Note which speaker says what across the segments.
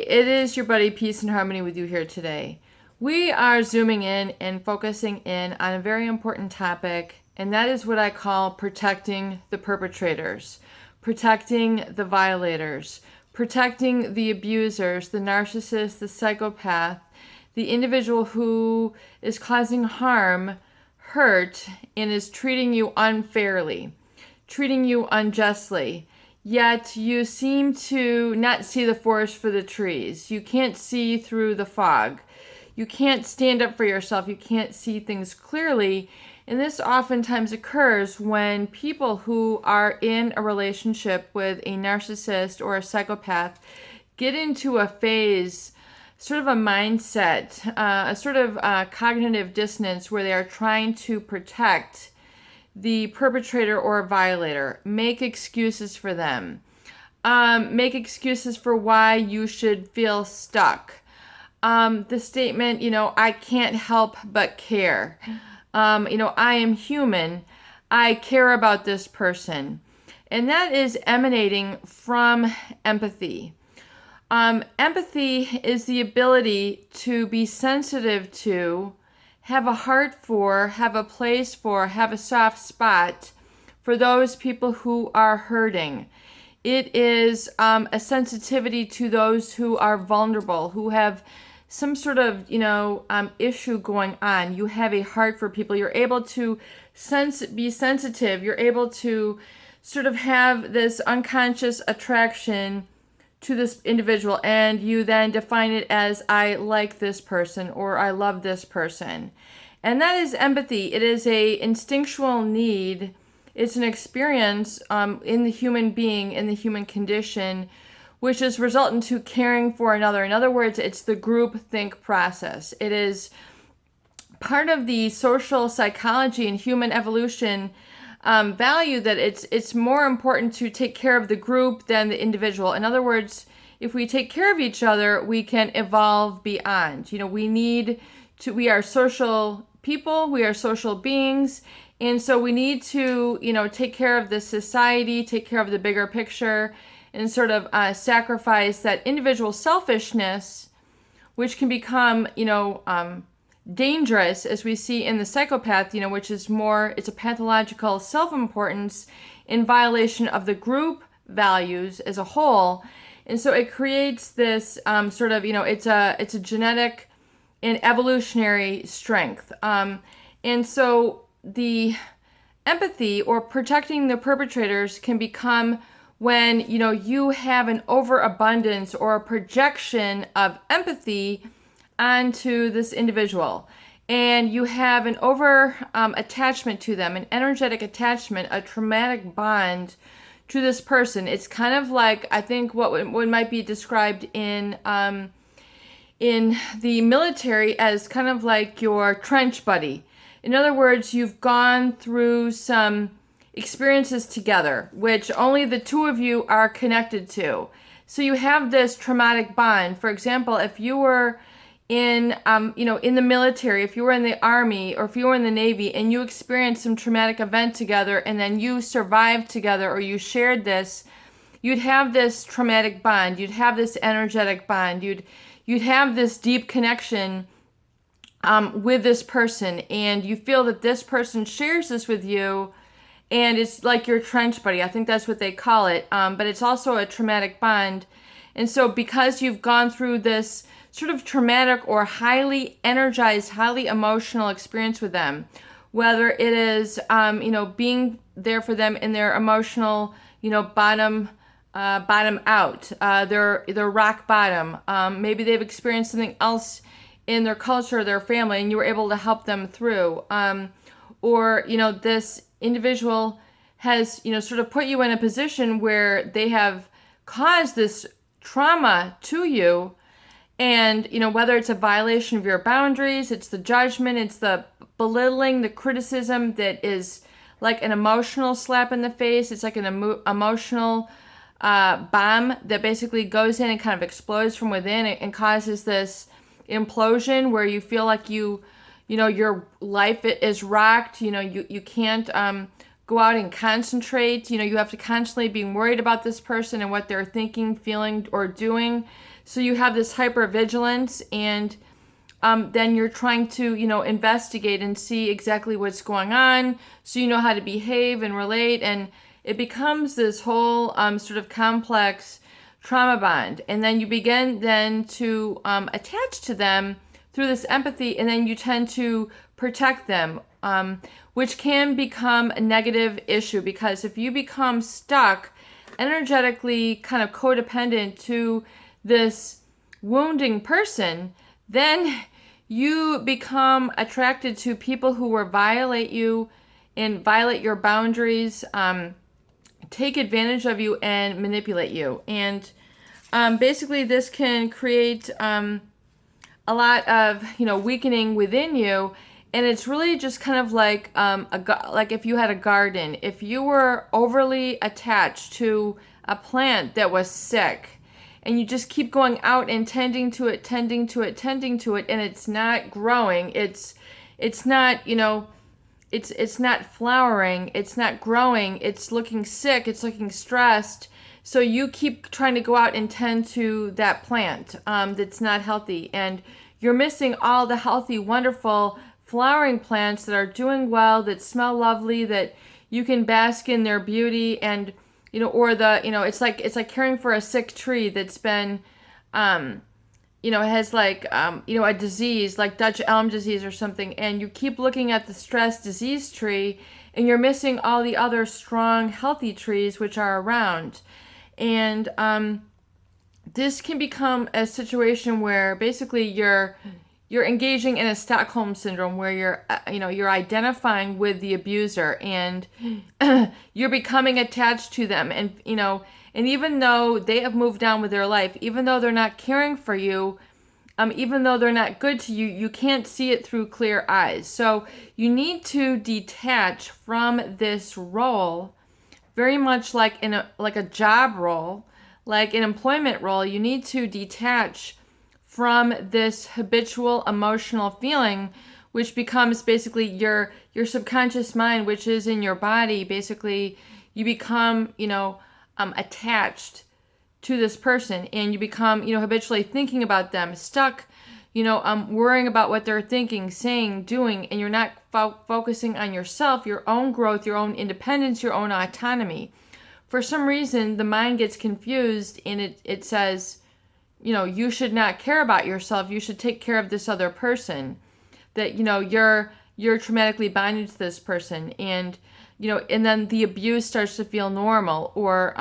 Speaker 1: it is your buddy Peace and Harmony with you here today. We are zooming in and focusing in on a very important topic, and that is what I call protecting the perpetrators, protecting the violators, protecting the abusers, the narcissist, the psychopath, the individual who is causing harm, hurt, and is treating you unfairly, treating you unjustly. Yet you seem to not see the forest for the trees. You can't see through the fog. You can't stand up for yourself. You can't see things clearly. And this oftentimes occurs when people who are in a relationship with a narcissist or a psychopath get into a phase, sort of a mindset, a sort of cognitive dissonance where they are trying to protect the perpetrator or violator, make excuses for them, make excuses for why you should feel stuck. The statement, I can't help but care. I am human. I care about this person. And that is emanating from empathy. Empathy is the ability to be sensitive to, have a heart for, have a place for, have a soft spot for those people who are hurting. It is a sensitivity to those who are vulnerable, who have some sort of, issue going on. You have a heart for people. You're able to be sensitive. You're able to sort of have this unconscious attraction to this individual, and you then define it as I like this person or I love this person. And that is empathy. It is a instinctual need. It's an experience in the human being, in the human condition, which is resultant to caring for another. In other words, it's the group think process. It is part of the social psychology and human evolution value that it's more important to take care of the group than the individual. In other words, if we take care of each other, we can evolve beyond. We are social people, we are social beings, and so we need to, take care of the society, take care of the bigger picture, and sort of sacrifice that individual selfishness, which can become, dangerous, as we see in the psychopath, which is it's a pathological self-importance in violation of the group values as a whole. And so it creates this it's a genetic and evolutionary strength. And so the empathy or protecting the perpetrators can become when, you have an overabundance or a projection of empathy onto this individual, and you have an attachment to them, an energetic attachment, a traumatic bond to this person. It's kind of like, I think, what might be described in the military as kind of like your trench buddy. In other words, you've gone through some experiences together, which only the two of you are connected to. So you have this traumatic bond. For example, if you were in the military, if you were in the army, or if you were in the Navy and you experienced some traumatic event together and then you survived together or you shared this, you'd have this traumatic bond. You'd have this energetic bond. You'd have this deep connection with this person, and you feel that this person shares this with you, and it's like your trench buddy. I think that's what they call it, but it's also a traumatic bond. And so because you've gone through this sort of traumatic or highly energized, highly emotional experience with them, whether it is, being there for them in their emotional, bottom out, their rock bottom. Maybe they've experienced something else in their culture, their family, and you were able to help them through. Or, this individual has, sort of put you in a position where they have caused this trauma to you. And, whether it's a violation of your boundaries, it's the judgment, it's the belittling, the criticism that is like an emotional slap in the face. It's like an emotional bomb that basically goes in and kind of explodes from within and causes this implosion where you feel like your life is rocked. You can't go out and concentrate. You have to constantly be worried about this person and what they're thinking, feeling, or doing. So you have this hypervigilance, and then you're trying to, investigate and see exactly what's going on, so you know how to behave and relate, and it becomes this whole sort of complex trauma bond. And then you begin then to attach to them through this empathy, and then you tend to protect them, which can become a negative issue, because if you become stuck, energetically kind of codependent to this wounding person, then you become attracted to people who will violate you and violate your boundaries, take advantage of you, and manipulate you. And basically this can create a lot of, weakening within you. And it's really just kind of like like if you had a garden. If you were overly attached to a plant that was sick, and you just keep going out and tending to it, and it's not growing, it's not, it's not flowering, it's not growing, it's looking sick, it's looking stressed. So you keep trying to go out and tend to that plant that's not healthy, and you're missing all the healthy, wonderful flowering plants that are doing well, that smell lovely, that you can bask in their beauty. And or it's like caring for a sick tree that's been has like a disease like Dutch elm disease or something, and you keep looking at the stressed diseased tree, and you're missing all the other strong healthy trees which are around. And this can become a situation where basically you're engaging in a Stockholm syndrome, where you're identifying with the abuser, and you're becoming attached to them. And and even though they have moved on with their life, even though they're not caring for you, even though they're not good to you, you can't see it through clear eyes. So you need to detach from this role, very much like a job role, like an employment role. You need to detach from this habitual emotional feeling, which becomes basically your subconscious mind, which is in your body. Basically, you become, attached to this person, and you become, habitually thinking about them, stuck, worrying about what they're thinking, saying, doing, and you're not focusing on yourself, your own growth, your own independence, your own autonomy. For some reason, the mind gets confused, and it says, you should not care about yourself. You should take care of this other person. That, you're traumatically bonded to this person. And, and then the abuse starts to feel normal. Or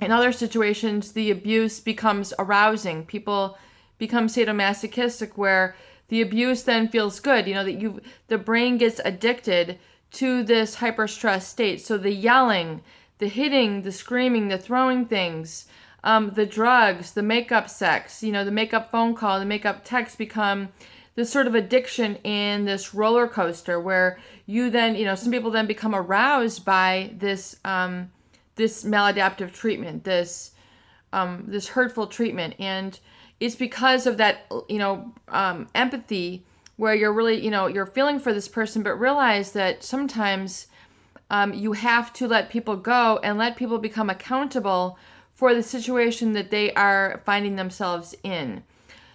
Speaker 1: in other situations, the abuse becomes arousing. People become sadomasochistic, where the abuse then feels good. That the brain gets addicted to this hyper-stress state. So the yelling, the hitting, the screaming, the throwing things, the drugs, the makeup sex, the makeup phone call, the makeup text become this sort of addiction in this roller coaster, where you then, some people then become aroused by this this maladaptive treatment, this hurtful treatment. And it's because of that, empathy, where you're really, you're feeling for this person, but realize that sometimes you have to let people go and let people become accountable for the situation that they are finding themselves in.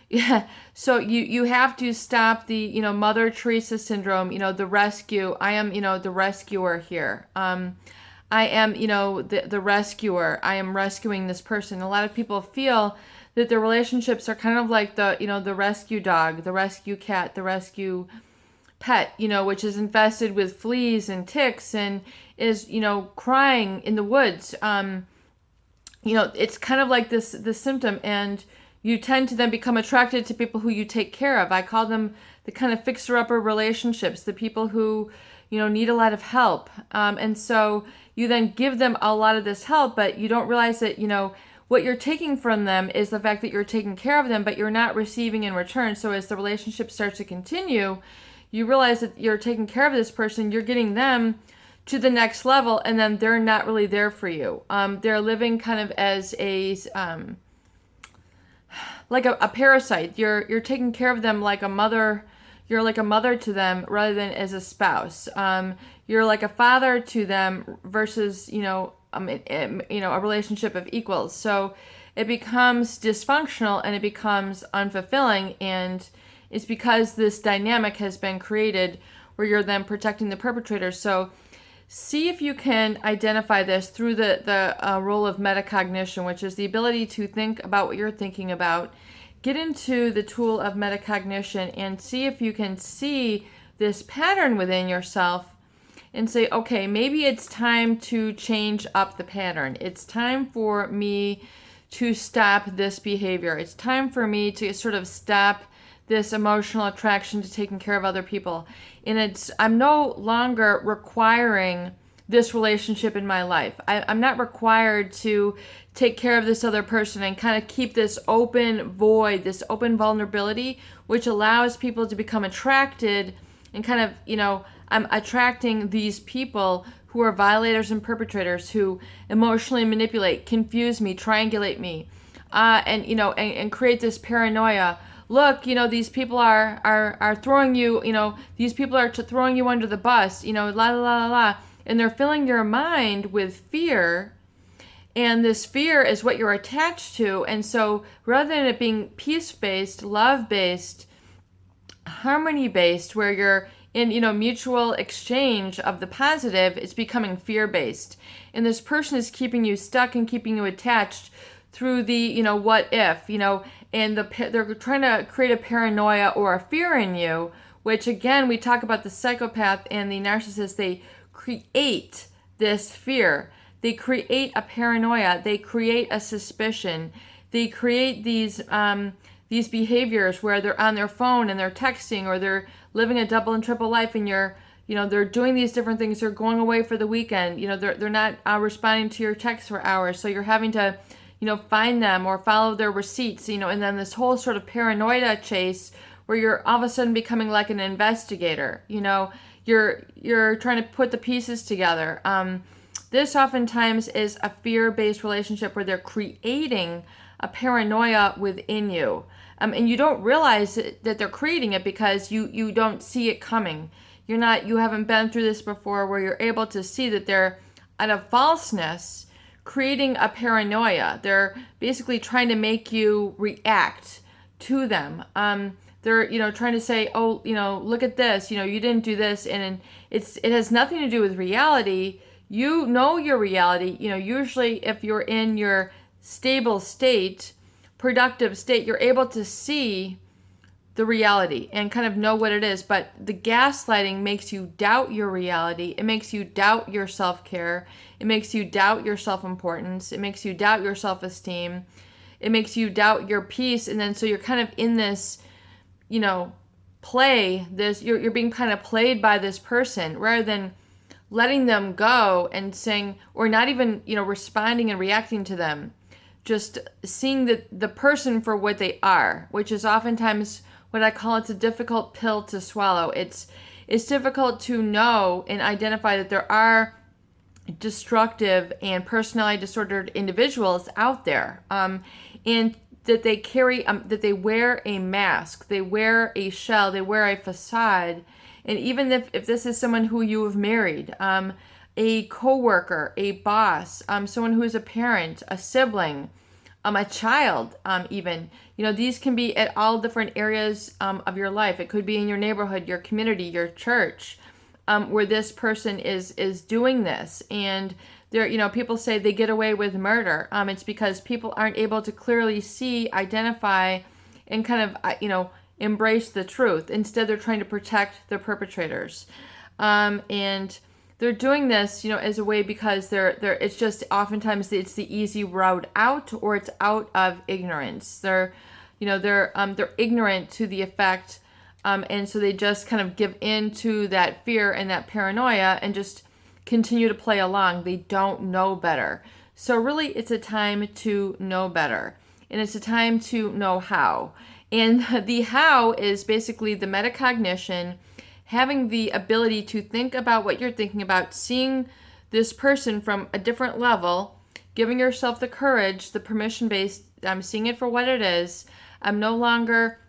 Speaker 1: Yeah. So you have to stop the, Mother Teresa syndrome, the rescue. I am, the rescuer here. I am, the rescuer. I am rescuing this person. A lot of people feel that their relationships are kind of like the, the rescue dog, the rescue cat, the rescue pet, which is infested with fleas and ticks and is, crying in the woods. It's kind of like this symptom, and you tend to then become attracted to people who you take care of. I call them the kind of fixer-upper relationships, the people who, need a lot of help. And so you then give them a lot of this help, but you don't realize that, what you're taking from them is the fact that you're taking care of them, but you're not receiving in return. So as the relationship starts to continue, you realize that you're taking care of this person, you're getting them to the next level, and then they're not really there for you. They're living kind of as a like a parasite. You're taking care of them like a mother, you're like a mother to them rather than as a spouse. You're like a father to them versus, a relationship of equals. So it becomes dysfunctional and it becomes unfulfilling. And it's because this dynamic has been created where you're then protecting the perpetrator. So see if you can identify this through the role of metacognition, which is the ability to think about what you're thinking about. Get into the tool of metacognition and see if you can see this pattern within yourself and say, okay, maybe it's time to change up the pattern. It's time for me to stop this behavior. It's time for me to sort of stop this emotional attraction to taking care of other people. And I'm no longer requiring this relationship in my life. I'm not required to take care of this other person and kind of keep this open void, this open vulnerability, which allows people to become attracted and kind of, I'm attracting these people who are violators and perpetrators who emotionally manipulate, confuse me, triangulate me, and create this paranoia. Look, these people are throwing you, these people are throwing you under the bus, la la la la, and they're filling your mind with fear, and this fear is what you're attached to. And so rather than it being peace-based, love-based, harmony-based, where you're in, mutual exchange of the positive, it's becoming fear-based. And this person is keeping you stuck and keeping you attached through the, what if, and they're trying to create a paranoia or a fear in you, which again, we talk about the psychopath and the narcissist. They create this fear. They create a paranoia. They create a suspicion. They create these behaviors where they're on their phone and they're texting, or they're living a double and triple life, and they're doing these different things. They're going away for the weekend. They're not responding to your texts for hours. So you're having to, find them or follow their receipts, and then this whole sort of paranoia chase where you're all of a sudden becoming like an investigator. You're trying to put the pieces together. This oftentimes is a fear-based relationship where they're creating a paranoia within you. And you don't realize that they're creating it because you don't see it coming. You haven't been through this before, where you're able to see that they're out of falseness creating a paranoia. They're basically trying to make you react to them. They're trying to say, oh, look at this, you didn't do this. And it has nothing to do with reality. You know your reality. Usually if you're in your stable state, productive state, you're able to see the reality and kind of know what it is. But the gaslighting makes you doubt your reality. It makes you doubt your self-care. It makes you doubt your self-importance. It makes you doubt your self-esteem. It makes you doubt your peace. And then so you're kind of in this, you're being kind of played by this person rather than letting them go and saying, or not even, responding and reacting to them. Just seeing the person for what they are, which is oftentimes what I call it's a difficult pill to swallow. It's difficult to know and identify that there are destructive and personality disordered individuals out there, and that they carry, that they wear a mask, they wear a shell, they wear a facade. And even if this is someone who you have married, a coworker, a boss, someone who is a parent, a sibling, a child, even, these can be at all different areas of your life. It could be in your neighborhood, your community, your church, where this person is doing this. And there, people say they get away with murder. It's because people aren't able to clearly see, identify, and kind of, embrace the truth. Instead, they're trying to protect the perpetrators. And they're doing this, as a way because it's just oftentimes it's the easy route out, or it's out of ignorance. They're ignorant to the effect, and so they just kind of give in to that fear and that paranoia and just continue to play along. They don't know better. So really, it's a time to know better, and it's a time to know how. And the how is basically the metacognition, having the ability to think about what you're thinking about, seeing this person from a different level, giving yourself the courage, the permission-based, I'm seeing it for what it is. I'm no longer,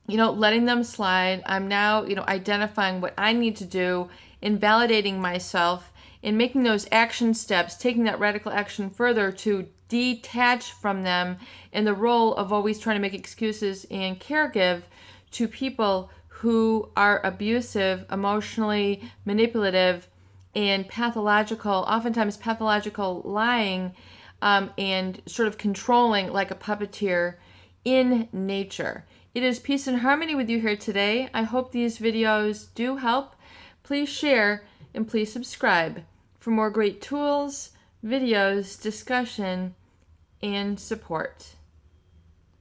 Speaker 1: letting them slide. I'm now, identifying what I need to do, invalidating myself, and making those action steps, taking that radical action further to detach from them in the role of always trying to make excuses and caregive to people who are abusive, emotionally manipulative, and pathological, oftentimes pathological lying, and sort of controlling like a puppeteer in nature. It is peace and harmony with you here today. I hope these videos do help. Please share and please subscribe for more great tools, videos, discussion, and support.